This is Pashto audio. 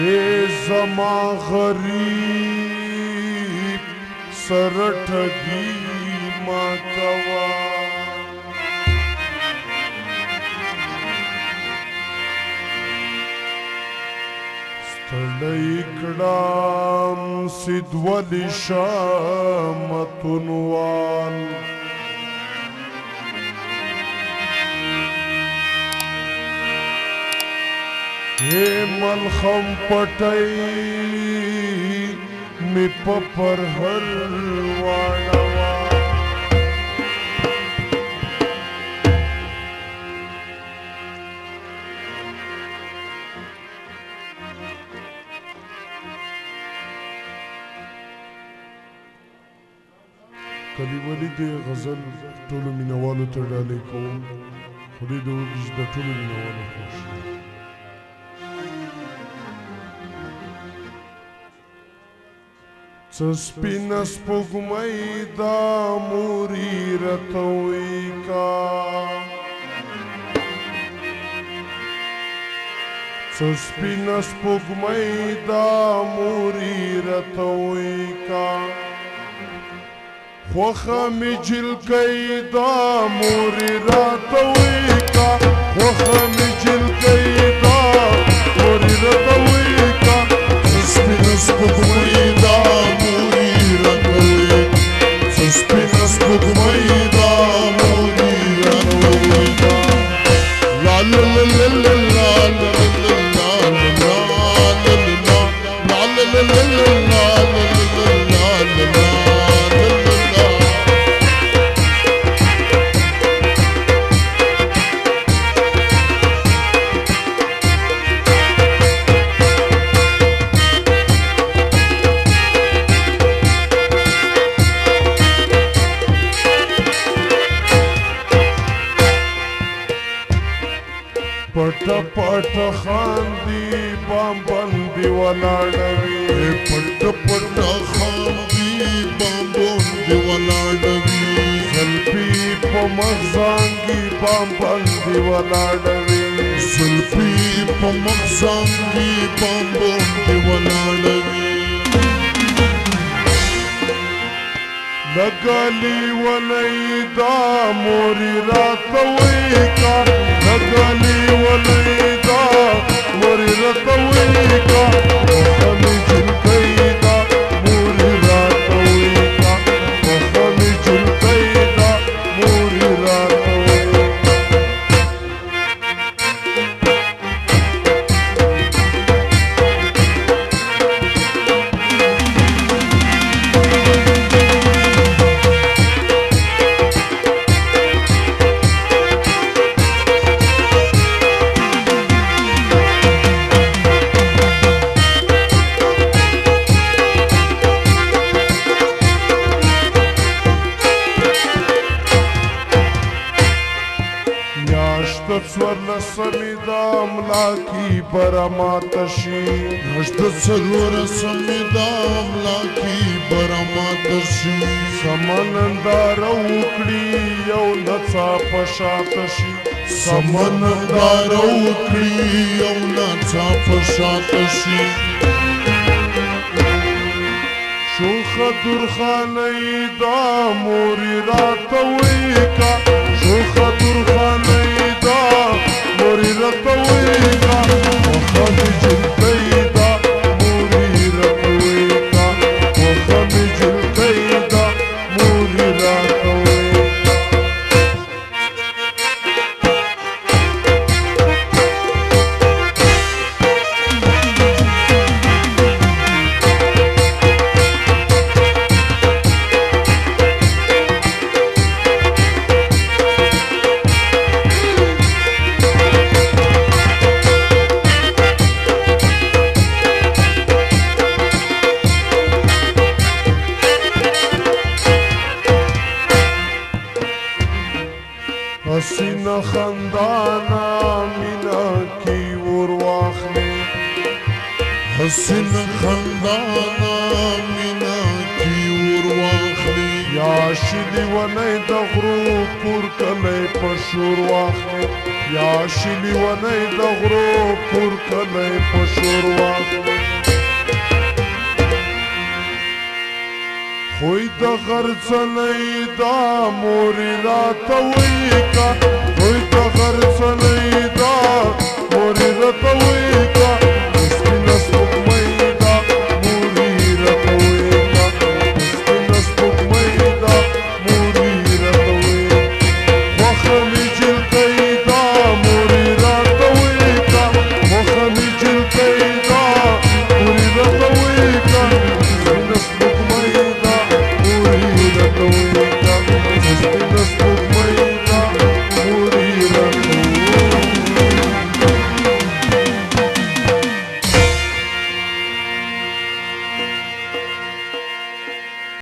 اے زما غریب سره ټګي ما کوا ستړی کړم سیدولی شامتونوال اے ملخم پټی می پپر هر واړوا کلیوالي د غزل ټولو مینوالو ته ډالۍ کوم خدای دې وکړي چې د ټولو مینوالو خوښ شي څه سپینه سپوږمۍ دا مورې راته ویکا څه سپینه سپوږمۍ دا مورې راته ویکا خوخه مې جلکۍ دا مورې راته ویکا خوخه مې جلکۍ دا مورې راته ویکا څه سپینه سپوږمۍ دا سپینه سپوږمۍ دا مورې راته ویکا لا لا لا لا لا لا پټه پټه خاندي بامبندي ولاړوي پټه پټه خاندي بامبندي ولاړوي زلفي په مغزانګي بامبندي ولاړوي زلفي په مغزانګي بامبندي ولاړوي لګالي ولې دا مورې راته ویکا لګالي ولې دا مورې راته ویکا خوښه مې جلکۍ دا مورې راته ویکا خوښه مې جلکۍ دا مورې راته ویکا څوارلسمې د املاکي برماته شي میاشت څلورلسمې د املاکي برماته شي سمننداره وکړي یو نڅا په شاته شي سمننداره وکړي یو نڅا په شاته شي شوخه درخانۍ دا مورې راته ویکا شوخه درخانۍ دا مورې راته ویکا خوښه مې جلکۍ دا مورې راته ویکا خوښه مې جلکۍ دا مورې راته ویکا حسینه خندانه مینا کی ور واخلې حسینه خندانه مینا کی ور واخلې یا شلی ونې د غرو پور کلی په شور واخلې یا شلی ونی د غرو پور کلی په شوروا خوی د غرڅنی دا مورې راته وی کا